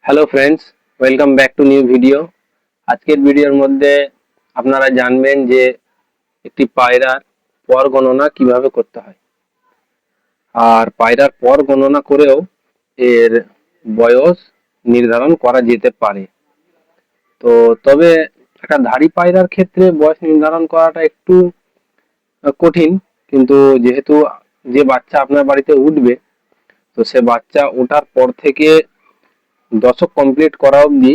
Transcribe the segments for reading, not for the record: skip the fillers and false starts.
Hello friends, welcome back to new video. আজকের ভিডিওর মধ্যে আপনারা জানবেন যে একটি পায়রার পর গণনা কিভাবে করতে হয়, আর পায়রার পর গণনা করেও এর বয়স নির্ধারণ করা যেতে পারে। তো তবে একটা ধাড়ি পায়রার ক্ষেত্রে বয়স নির্ধারণ করাটা একটু কঠিন, কিন্তু যেহেতু যে বাচ্চা আপনার বাড়িতে উঠবে, তো সে বাচ্চা ওঠার পর থেকে দশক কমপ্লিট করা অবধি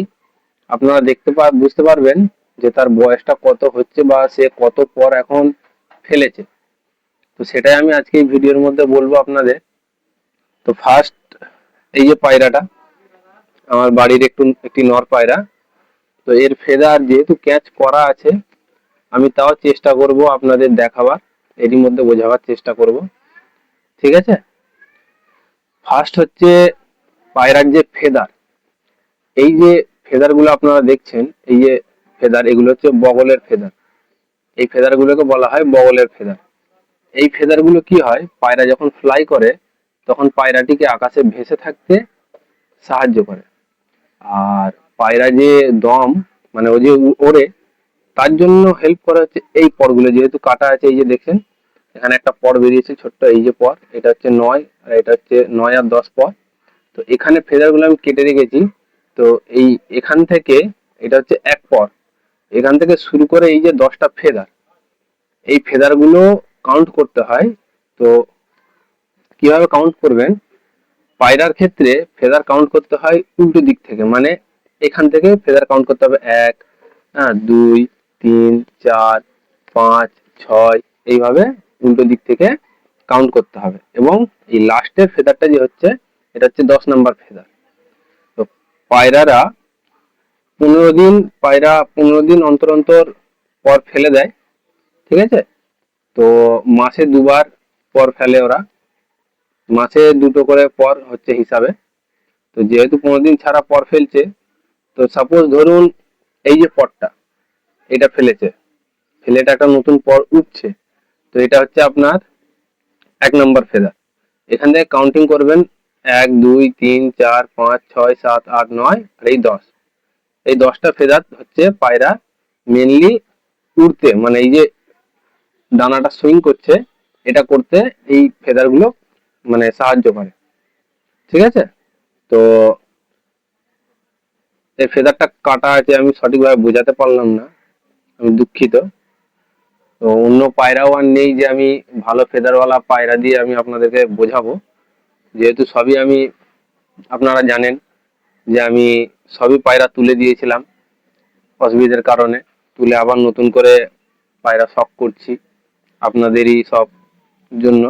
আপনারা বুঝতে পারবেন যে তার বয়সটা কত হচ্ছে বা সে কত পর এখন ফেলেছে। তো সেটাই আমি আজকে এই ভিডিওর মধ্যে বলবো আপনাদের। তো ফার্স্ট, এই যে পায়রাটা আমার বাড়ির একটি নর পায়রা, তো এর ফেদার যেহেতু ক্যাচ করা আছে, আমি তাও চেষ্টা করব আপনাদের দেখাবার, এরই মধ্যে বোঝাবার চেষ্টা করব। ঠিক আছে, ফার্স্ট হচ্ছে পায়রার যে ফেদার, এই যে ফেদার গুলো আপনারা দেখছেন, এই যে ফেদার, এগুলো হচ্ছে বগলের ফেদার। এই ফেদার গুলোকে বলা হয় বগলের ফেদার। এই ফেদার গুলো কি হয়, পায়রা যখন ফ্লাই করে তখন পায়রাটিকে আকাশে ভেসে থাকতে সাহায্য করে। আর পায়রা যে দম, মানে ও যে ওড়ে, তার জন্য হেল্প করে হচ্ছে এই পরগুলো, যেহেতু কাটা আছে। এই যে দেখছেন এখানে একটা পর বেরিয়েছে ছোট্ট, এই যে পর, এটা হচ্ছে 9, আর এটা হচ্ছে 9 আর 10 পর। তো এখানে ফেদার গুলো আমি কেটে রেখেছি। তো এই এখান থেকে, এটা হচ্ছে এক পর, এখান থেকে শুরু করে এই যে 10টা ফেদার, এই ফেদার গুলো কাউন্ট করতে হয়। তো কিভাবে কাউন্ট করবেন, পায়রার ক্ষেত্রে ফেদার কাউন্ট করতে হয় উল্টো দিক থেকে, মানে এখান থেকে ফেদার কাউন্ট করতে হবে 1, 2, 3, 4, 5, 6, এইভাবে উল্টো দিক থেকে কাউন্ট করতে হবে। এবং এই লাস্টের ফেদারটা যে হচ্ছে, এটা হচ্ছে 10 নাম্বার ফেদার। তো পায়রারা 15 দিন, পায়রা 15 দিন অন্তর অন্তর পর ফেলে দেয়। ঠিক আছে, তো মাসে 2বার পর ফেলে ওরা, মাসে 2টো করে পর হচ্ছে হিসাবে। তো যেহেতু 15 দিন ছাড়া পর ফেলছে, তো সাপোজ ধরুন এই যে পরটা, এটা ফেলেছে, ফেলে এটা একটা নতুন পর উঠছে, তো এটা হচ্ছে আপনার 1 নাম্বার ফেদার। এখান থেকে কাউন্টিং করবেন 1, 2, 3, 4, 5, 6, 7, 8, 9 আর এই 10। এই 10টা ফেদার হচ্ছে পায়রা মেনলি উড়তে, মানে এই যে ডানাটা সুইং করছে, এটা করতে এই ফেদার গুলো মানে সাহায্য করে। ঠিক আছে, তো এই ফেদারটা কাটা আছে, আমি সঠিকভাবে বোঝাতে পারলাম না, আমি দুঃখিত। তো অন্য পায়রাও আর নেই যে আমি ভালো ফেদারওয়ালা পায়রা দিয়ে আমি আপনাদেরকে বোঝাবো, যেহেতু সবই আমি, আপনারা জানেন যে আমি সবই পায়রা তুলে দিয়েছিলাম অসুবিধার কারণে, তুলে আবার নতুন করে পায়রা শখ করছি আপনাদেরই সব জন্য।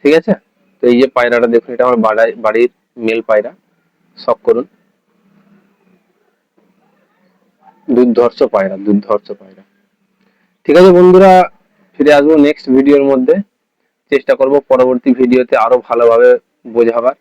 ঠিক আছে, তো এই যে পায়রাটা দেখুন, এটা আমার বাড়ির মেল পায়রা, শখ করুন, দুর্ধর্ষ পায়রা, দুর্ধর্ষ পায়রা। ঠিক আছে বন্ধুরা, ফিরে আসবো নেক্সট ভিডিওর মধ্যে। চেষ্টা করব পরবর্তী ভিডিওতে আরো ভালোভাবে বোঝাবার।